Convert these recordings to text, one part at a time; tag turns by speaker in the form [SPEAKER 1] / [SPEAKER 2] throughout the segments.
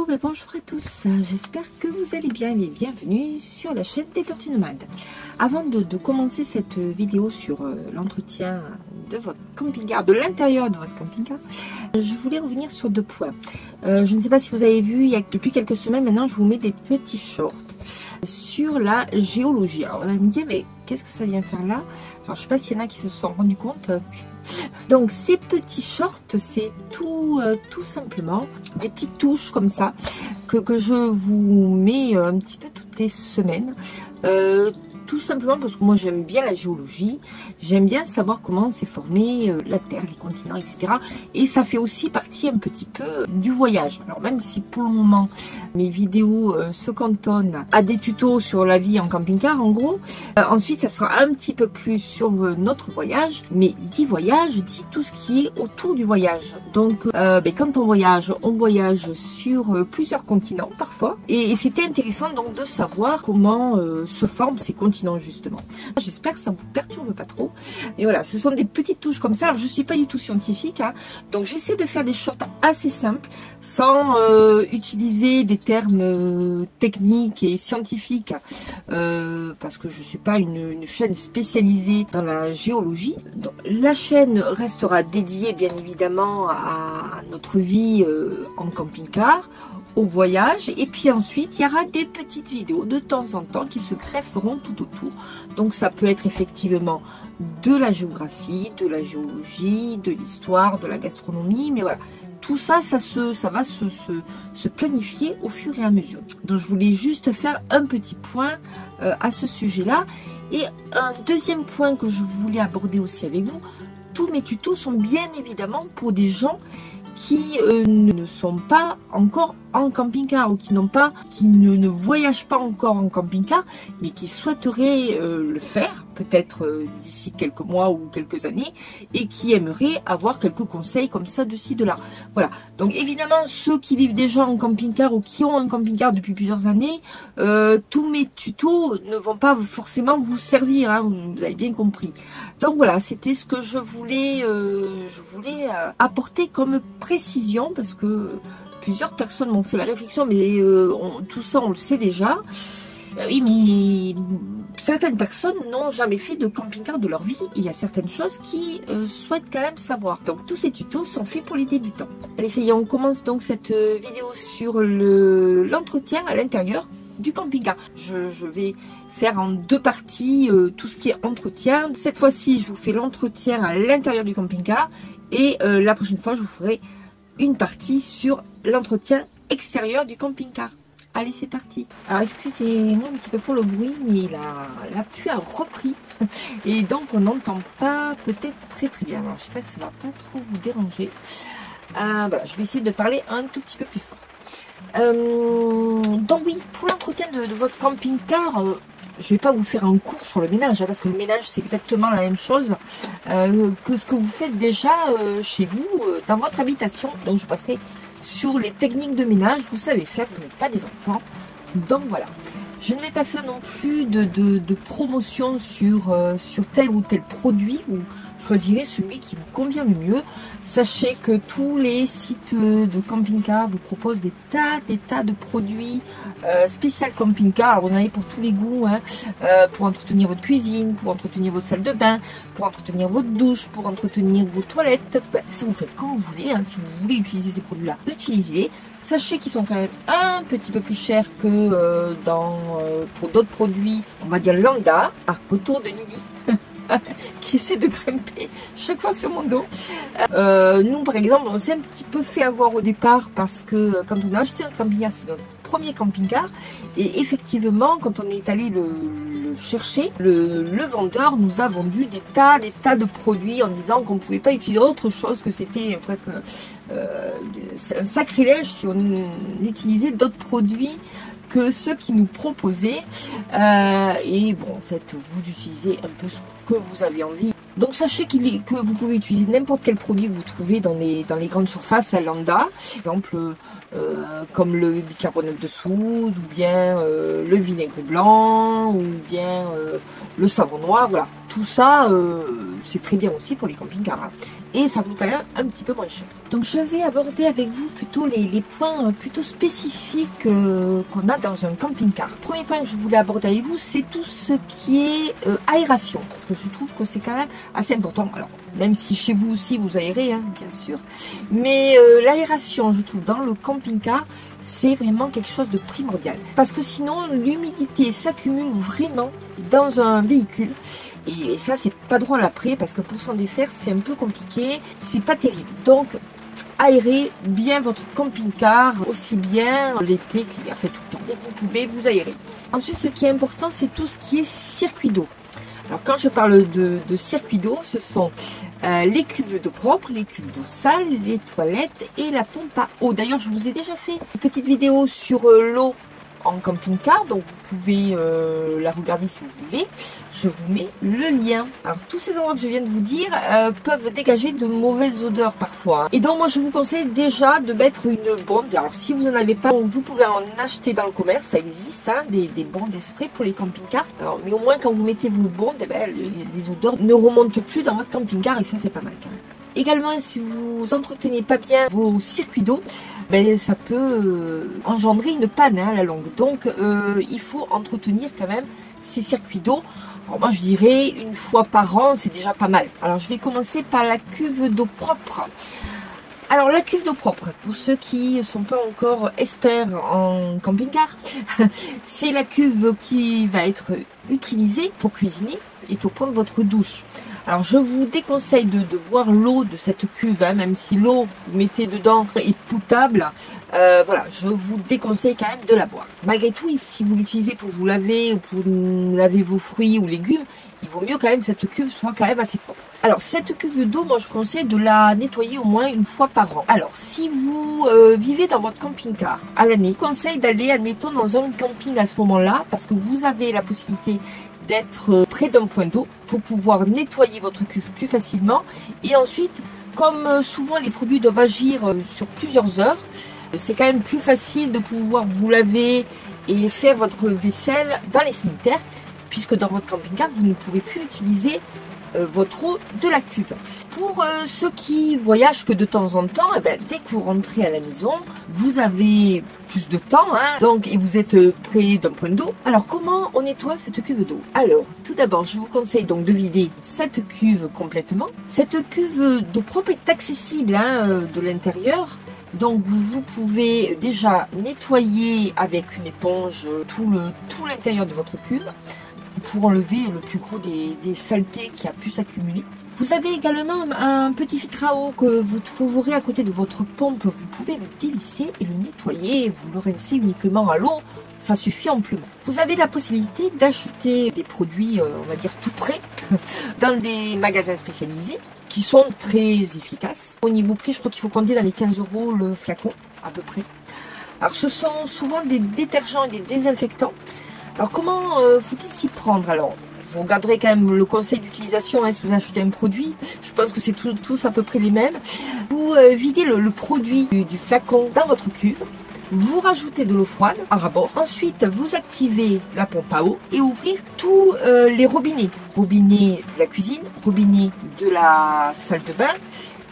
[SPEAKER 1] Bonjour à tous, j'espère que vous allez bien et bienvenue sur la chaîne des Tortues Nomades. Avant de commencer cette vidéo sur l'entretien de votre camping-car, de l'intérieur de votre camping-car, je voulais revenir sur deux points. Je ne sais pas si vous avez vu, depuis quelques semaines maintenant, je vous mets des petits shorts sur la géologie. Alors on va me dire, mais qu'est-ce que ça vient faire là? Alors je ne sais pas s'il y en a qui se sont rendus compte. Donc ces petits shorts, c'est tout simplement des petites touches comme ça que je vous mets un petit peu toutes les semaines. Tout simplement parce que moi j'aime bien la géologie, j'aime bien savoir comment s'est formée la Terre, les continents, etc. Et ça fait aussi partie un petit peu du voyage. Alors même si pour le moment mes vidéos se cantonnent à des tutos sur la vie en camping-car en gros, ensuite ça sera un petit peu plus sur notre voyage, mais dit voyage, dit tout ce qui est autour du voyage. Donc quand on voyage sur plusieurs continents parfois, et c'était intéressant donc de savoir comment se forment ces continents justement. J'espère que ça ne vous perturbe pas trop. Et voilà, ce sont des petites touches comme ça. Alors je ne suis pas du tout scientifique, hein, donc j'essaie de faire des shorts assez simples, sans utiliser des termes techniques et scientifiques, parce que je ne suis pas une chaîne spécialisée dans la géologie. Donc, la chaîne restera dédiée bien évidemment à notre vie en camping-car, au voyage, et puis ensuite il y aura des petites vidéos de temps en temps qui se grefferont tout autour. Donc ça peut être effectivement de la géographie, de la géologie, de l'histoire, de la gastronomie, mais voilà, tout ça, ça va se planifier au fur et à mesure. Donc je voulais juste faire un petit point à ce sujet-là. Et un deuxième point que je voulais aborder aussi avec vous, tous mes tutos sont bien évidemment pour des gens qui ne sont pas encore en camping-car ou qui ne voyagent pas encore en camping-car, mais qui souhaiteraient le faire, peut-être d'ici quelques mois ou quelques années, et qui aimeraient avoir quelques conseils comme ça de ci, de là. Voilà. Donc évidemment, ceux qui vivent déjà en camping-car ou qui ont un camping-car depuis plusieurs années, tous mes tutos ne vont pas forcément vous servir, hein, vous avez bien compris. Donc voilà, c'était ce que je voulais apporter comme précision, parce que plusieurs personnes m'ont fait la réflexion, mais tout ça on le sait déjà. Oui, mais certaines personnes n'ont jamais fait de camping-car de leur vie. Il y a certaines choses qui souhaitent quand même savoir. Donc tous ces tutos sont faits pour les débutants. Allez, ça y est, on commence donc cette vidéo sur l'entretien à l'intérieur du camping-car. Je vais faire en deux parties tout ce qui est entretien. Cette fois-ci, je vous fais l'entretien à l'intérieur du camping-car, et la prochaine fois, je vous ferai une partie sur l'entretien extérieur du camping-car. Allez, c'est parti. Alors, excusez-moi un petit peu pour le bruit, mais la pluie a repris. Et donc, on n'entend pas peut-être très bien. Alors, j'espère que ça ne va pas trop vous déranger. Voilà, je vais essayer de parler un tout petit peu plus fort. Donc oui, pour l'entretien de votre camping-car, je ne vais pas vous faire un cours sur le ménage, hein, parce que le ménage, c'est exactement la même chose que ce que vous faites déjà chez vous, dans votre habitation. Donc, je passerai sur les techniques de ménage. Vous savez faire, vous n'êtes pas des enfants. Donc, voilà. Je ne vais pas faire non plus de promotion sur tel ou tel produit. Vous choisirez celui qui vous convient le mieux. Sachez que tous les sites de camping-car vous proposent des tas de produits spécial camping-car. Alors vous en avez pour tous les goûts, hein, pour entretenir votre cuisine, pour entretenir vos salles de bain, pour entretenir votre douche, pour entretenir vos toilettes. Si vous faites comme vous voulez, hein, si vous voulez utiliser ces produits-là, utilisez-les. Sachez qu'ils sont quand même un petit peu plus chers que pour d'autres produits, on va dire lambda. Ah, retour de Lily qui essaie de grimper chaque fois sur mon dos. Nous par exemple, on s'est un petit peu fait avoir au départ, parce que quand on a acheté notre camping-car, c'est notre premier camping-car, et effectivement quand on est allé le chercher, le vendeur nous a vendu des tas de produits en disant qu'on ne pouvait pas utiliser autre chose, que c'était presque un sacrilège si on utilisait d'autres produits que ceux qui nous proposaient, et bon, en fait vous utilisez un peu ce que vous avez envie. Donc sachez que vous pouvez utiliser n'importe quel produit que vous trouvez dans les grandes surfaces à lambda, par exemple comme le bicarbonate de soude, ou bien le vinaigre blanc, ou bien le savon noir. Voilà, tout ça c'est très bien aussi pour les camping-cars. Hein. Et ça coûte quand même un petit peu moins cher. Donc je vais aborder avec vous plutôt les points plutôt spécifiques qu'on a dans un camping-car. Premier point que je voulais aborder avec vous, c'est tout ce qui est aération. Parce que je trouve que c'est quand même assez important. Alors, même si chez vous aussi vous aérez, hein, bien sûr. Mais l'aération, je trouve, dans le camping-car, c'est vraiment quelque chose de primordial. Parce que sinon, l'humidité s'accumule vraiment dans un véhicule. Et ça, c'est pas drôle après, parce que pour s'en défaire, c'est un peu compliqué. C'est pas terrible. Donc, aérez bien votre camping-car, aussi bien l'été que l'hiver, fait tout le temps. Dès que vous pouvez, vous aérez. Ensuite, ce qui est important, c'est tout ce qui est circuit d'eau. Alors, quand je parle de circuit d'eau, ce sont les cuves d'eau propre, les cuves d'eau sale, les toilettes et la pompe à eau. D'ailleurs, je vous ai déjà fait une petite vidéo sur l'eau en camping-car, donc vous pouvez la regarder si vous voulez. Je vous mets le lien. Alors tous ces endroits que je viens de vous dire peuvent dégager de mauvaises odeurs parfois. Hein. Et donc moi je vous conseille déjà de mettre une bonde. Alors si vous n'en avez pas, vous pouvez en acheter dans le commerce, ça existe, hein, des bondes spray pour les camping-cars. Alors mais au moins quand vous mettez vos bondes, eh ben, les odeurs ne remontent plus dans votre camping-car et ça c'est pas mal quand même. Également si vous entretenez pas bien vos circuits d'eau, ben, ça peut engendrer une panne hein, à la longue. Donc il faut entretenir quand même ces circuits d'eau. Alors moi je dirais une fois par an, c'est déjà pas mal. Alors je vais commencer par la cuve d'eau propre. Alors la cuve d'eau propre, pour ceux qui ne sont pas encore experts en camping-car, c'est la cuve qui va être utilisée pour cuisiner et pour prendre votre douche. Alors je vous déconseille de boire l'eau de cette cuve, hein, même si l'eau que vous mettez dedans est potable. Voilà, je vous déconseille quand même de la boire. Malgré tout, si vous l'utilisez pour vous laver ou pour laver vos fruits ou légumes, il vaut mieux quand même que cette cuve soit quand même assez propre. Alors cette cuve d'eau, moi je vous conseille de la nettoyer au moins une fois par an. Alors si vous vivez dans votre camping-car à l'année, je vous conseille d'aller, admettons, dans un camping à ce moment-là, parce que vous avez la possibilité d'être près d'un point d'eau pour pouvoir nettoyer votre cuve plus facilement. Et ensuite, comme souvent les produits doivent agir sur plusieurs heures, c'est quand même plus facile de pouvoir vous laver et faire votre vaisselle dans les sanitaires, puisque dans votre camping-car, vous ne pourrez plus utiliser votre eau de la cuve. Pour ceux qui voyagent que de temps en temps, eh ben, dès que vous rentrez à la maison, vous avez plus de temps, hein, donc, et vous êtes près d'un point d'eau. Alors comment on nettoie cette cuve d'eau? Alors tout d'abord, je vous conseille donc de vider cette cuve complètement. Cette cuve d'eau propre est accessible hein, de l'intérieur. Donc vous pouvez déjà nettoyer avec une éponge tout l'intérieur de votre cuve pour enlever le plus gros des saletés qui a pu s'accumuler. Vous avez également un petit filtre à eau que vous trouverez à côté de votre pompe. Vous pouvez le dévisser et le nettoyer. Vous le rincez uniquement à l'eau. Ça suffit amplement. Vous avez la possibilité d'acheter des produits, on va dire tout prêts, dans des magasins spécialisés qui sont très efficaces. Au niveau prix, je crois qu'il faut compter dans les 15 € le flacon, à peu près. Alors ce sont souvent des détergents et des désinfectants. Alors comment faut-il s'y prendre? Alors vous regarderez quand même le conseil d'utilisation hein, si vous achetez un produit. Je pense que c'est tous à peu près les mêmes. Vous videz le produit du flacon dans votre cuve. Vous rajoutez de l'eau froide à ras-bord. Ensuite, vous activez la pompe à eau et ouvrir tous les robinets. Robinet de la cuisine, robinet de la salle de bain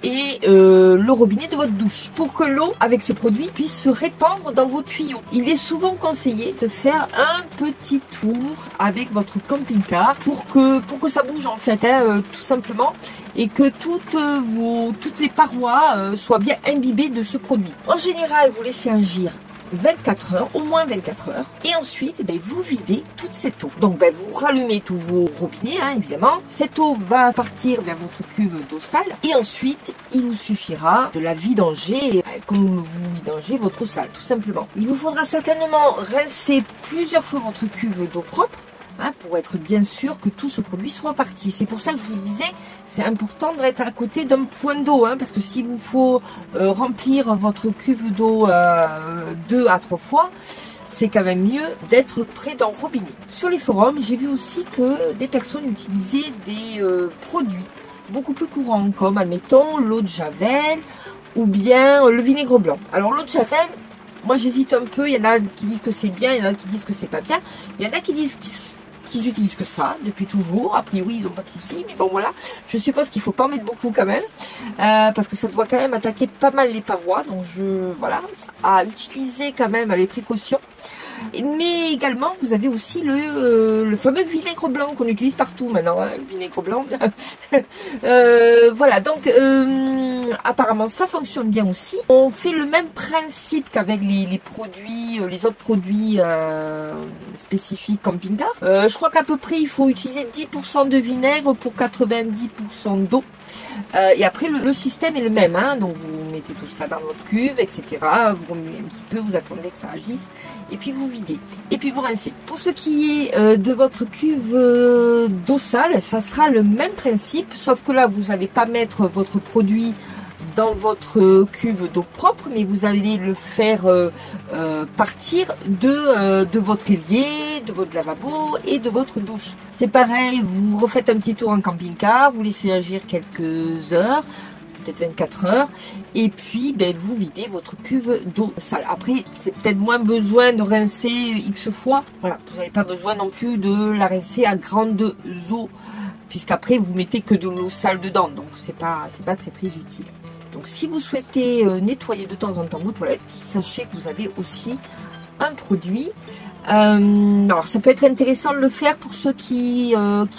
[SPEAKER 1] et le robinet de votre douche pour que l'eau avec ce produit puisse se répandre dans vos tuyaux. Il est souvent conseillé de faire un petit tour avec votre camping-car pour que ça bouge en fait, hein, tout simplement, et que toutes les parois soient bien imbibées de ce produit. En général, vous laissez agir 24 heures, au moins 24 heures. Et ensuite, vous videz toute cette eau. Donc, vous rallumez tous vos robinets, hein, évidemment. Cette eau va partir vers votre cuve d'eau sale. Et ensuite, il vous suffira de la vidanger, comme vous vidangez votre eau sale, tout simplement. Il vous faudra certainement rincer plusieurs fois votre cuve d'eau propre. Hein, pour être bien sûr que tout ce produit soit parti. C'est pour ça que je vous disais, c'est important d'être à côté d'un point d'eau, hein, parce que s'il vous faut remplir votre cuve d'eau 2 à 3 fois, c'est quand même mieux d'être près d'un robinet. Sur les forums, j'ai vu aussi que des personnes utilisaient des produits beaucoup plus courants, comme admettons l'eau de Javel ou bien le vinaigre blanc. Alors l'eau de Javel, moi j'hésite un peu, il y en a qui disent que c'est bien, il y en a qui disent que c'est pas bien, il y en a qui disent qu'ils utilisent que ça depuis toujours. A priori, ils n'ont pas de soucis, mais bon voilà. Je suppose qu'il ne faut pas en mettre beaucoup quand même, parce que ça doit quand même attaquer pas mal les parois. Donc voilà, à utiliser quand même avec précaution. Mais également, vous avez aussi le fameux vinaigre blanc qu'on utilise partout maintenant, hein, le vinaigre blanc. Voilà, donc apparemment ça fonctionne bien aussi. On fait le même principe qu'avec les produits, les autres produits spécifiques camping-car. Je crois qu'à peu près il faut utiliser 10% de vinaigre pour 90% d'eau. Et après le système est le même, hein, donc vous mettez tout ça dans votre cuve, etc. Vous remuez un petit peu, vous attendez que ça agisse, et puis vous videz, et puis vous rincez. Pour ce qui est de votre cuve d'eau sale, ça sera le même principe, sauf que là vous n'allez pas mettre votre produit dans votre cuve d'eau propre, mais vous allez le faire partir de votre évier, de votre lavabo et de votre douche. C'est pareil, vous refaites un petit tour en camping-car, vous laissez agir quelques heures, peut-être 24 heures, et puis ben, vous videz votre cuve d'eau sale. Après, c'est peut-être moins besoin de rincer X fois. Voilà, vous n'avez pas besoin non plus de la rincer à grandes eaux, puisqu'après vous mettez que de l'eau sale dedans, donc c'est pas très utile. Donc si vous souhaitez nettoyer de temps en temps vos toilettes, sachez que vous avez aussi un produit. Alors ça peut être intéressant de le faire pour ceux qui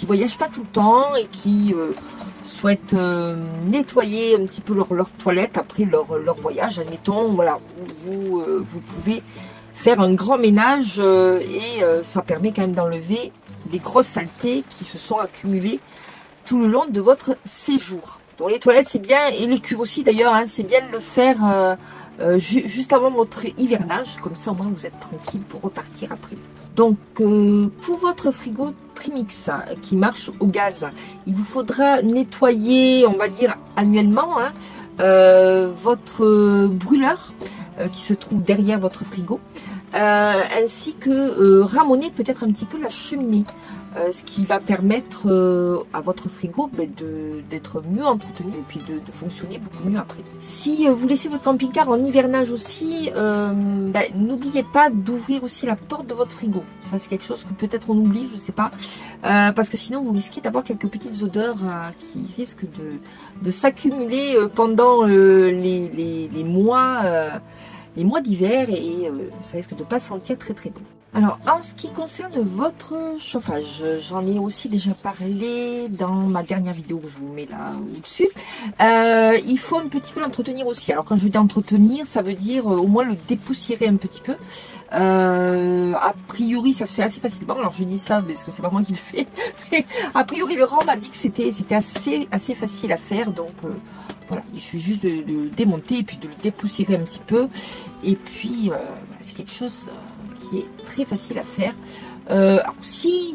[SPEAKER 1] voyagent pas tout le temps et qui souhaitent nettoyer un petit peu leur toilette après leur voyage. Admettons, voilà, vous pouvez faire un grand ménage et ça permet quand même d'enlever les grosses saletés qui se sont accumulées tout le long de votre séjour. Donc les toilettes c'est bien, et les cuves aussi d'ailleurs, hein, c'est bien de le faire juste avant votre hivernage, comme ça au moins vous êtes tranquille pour repartir après. Donc pour votre frigo Trimix qui marche au gaz, il vous faudra nettoyer, on va dire annuellement, hein, votre brûleur qui se trouve derrière votre frigo, ainsi que ramoner peut-être un petit peu la cheminée. Ce qui va permettre à votre frigo d'être mieux entretenu et puis de fonctionner beaucoup mieux après. Si vous laissez votre camping-car en hivernage aussi, n'oubliez pas d'ouvrir aussi la porte de votre frigo. Ça c'est quelque chose que peut-être on oublie, je ne sais pas, parce que sinon vous risquez d'avoir quelques petites odeurs qui risquent de s'accumuler pendant les mois d'hiver, et ça risque de ne pas sentir très bon. Alors, en ce qui concerne votre chauffage, j'en ai aussi déjà parlé dans ma dernière vidéo, je vous mets là au-dessus. Il faut un petit peu l'entretenir aussi. Alors, quand je dis entretenir, ça veut dire au moins le dépoussiérer un petit peu. A priori, ça se fait assez facilement. Alors, je dis ça parce que c'est pas moi qui le fais. Mais a priori, Laurent m'a dit que c'était assez facile à faire. Donc, voilà, il suffit juste de démonter et puis de le dépoussiérer un petit peu. Et puis, c'est quelque chose qui est très facile à faire. Alors, si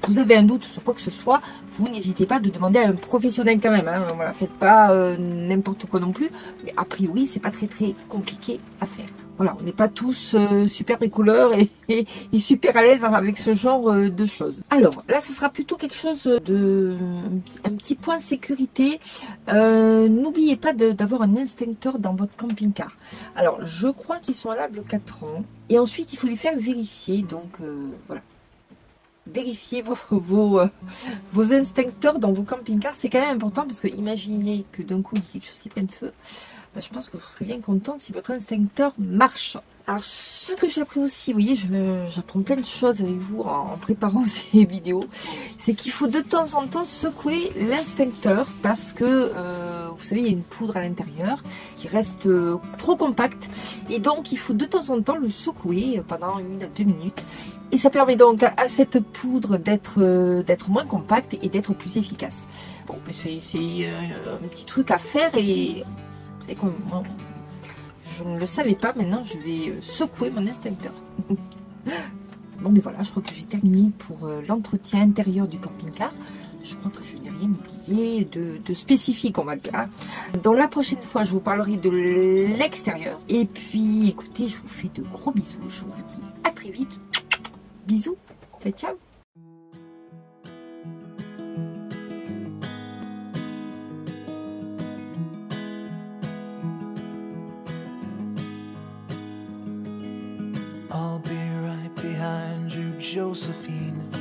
[SPEAKER 1] vous avez un doute sur quoi que ce soit, vous n'hésitez pas de demander à un professionnel quand même, hein. Voilà, faites pas n'importe quoi non plus, mais a priori c'est pas très compliqué à faire. Voilà, on n'est pas tous super bricoleurs et super à l'aise avec ce genre de choses. Alors là, ce sera plutôt quelque chose un petit point sécurité. N'oubliez pas d'avoir un extincteur dans votre camping-car. Alors, je crois qu'ils sont valables 4 ans. Et ensuite, il faut les faire vérifier. Donc, voilà. Vérifiez vos extincteurs dans vos camping-cars. C'est quand même important parce que imaginez que d'un coup, il y a quelque chose qui prenne feu. Je pense que vous serez bien content si votre extincteur marche. Alors, ce que j'ai appris aussi, vous voyez, j'apprends plein de choses avec vous en préparant ces vidéos, c'est qu'il faut de temps en temps secouer l'extincteur parce que, vous savez, il y a une poudre à l'intérieur qui reste trop compacte, et donc il faut de temps en temps le secouer pendant 1 à 2 minutes. Et ça permet donc à cette poudre d'être moins compacte et d'être plus efficace. Bon, c'est un petit truc à faire, et c'est comme moi, je ne le savais pas, maintenant je vais secouer mon extincteur. Bon, mais voilà, je crois que j'ai terminé pour l'entretien intérieur du camping-car. Je crois que je n'ai rien oublié de spécifique, on va dire. Hein. Donc la prochaine fois, je vous parlerai de l'extérieur. Et puis, écoutez, je vous fais de gros bisous. Je vous dis à très vite. Bisous. Ciao, ciao.
[SPEAKER 2] I'll be right behind you, Josephine.